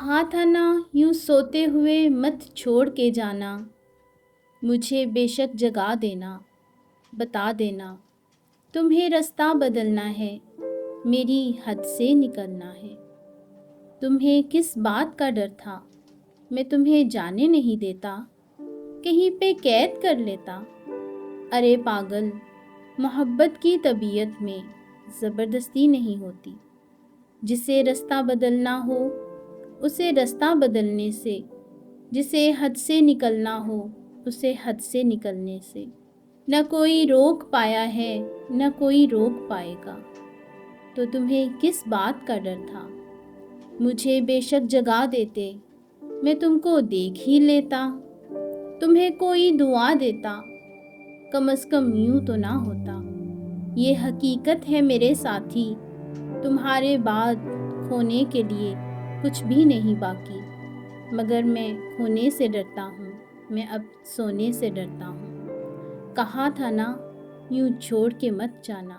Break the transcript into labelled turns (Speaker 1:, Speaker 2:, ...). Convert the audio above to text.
Speaker 1: کہا تھا نا یوں سوتے ہوئے مت چھوڑ کے جانا، مجھے بے شک جگا دینا، بتا دینا تمہیں رستہ بدلنا ہے، میری حد سے نکلنا ہے۔ تمہیں کس بات کا ڈر تھا، میں تمہیں جانے نہیں دیتا، کہیں پہ قید کر لیتا۔ ارے پاگل، محبت کی طبیعت میں زبردستی نہیں ہوتی، جسے رستہ بدلنا ہو اسے رستہ بدلنے سے، جسے حد سے نکلنا ہو اسے حد سے نکلنے سے، نہ کوئی روک پایا ہے نہ کوئی روک پائے گا۔ تو تمہیں کس بات کا ڈر تھا، مجھے بے شک جگا دیتے، میں تم کو دیکھ ہی لیتا، تمہیں کوئی دعا دیتا، کم از کم یوں تو نہ ہوتا۔ یہ حقیقت ہے میرے ساتھی، تمہارے بعد کھونے کے لیے کچھ بھی نہیں باقی، مگر میں کھونے سے ڈرتا ہوں، میں اب سونے سے ڈرتا ہوں۔ کہا تھا نا یوں چھوڑ کے مت جانا۔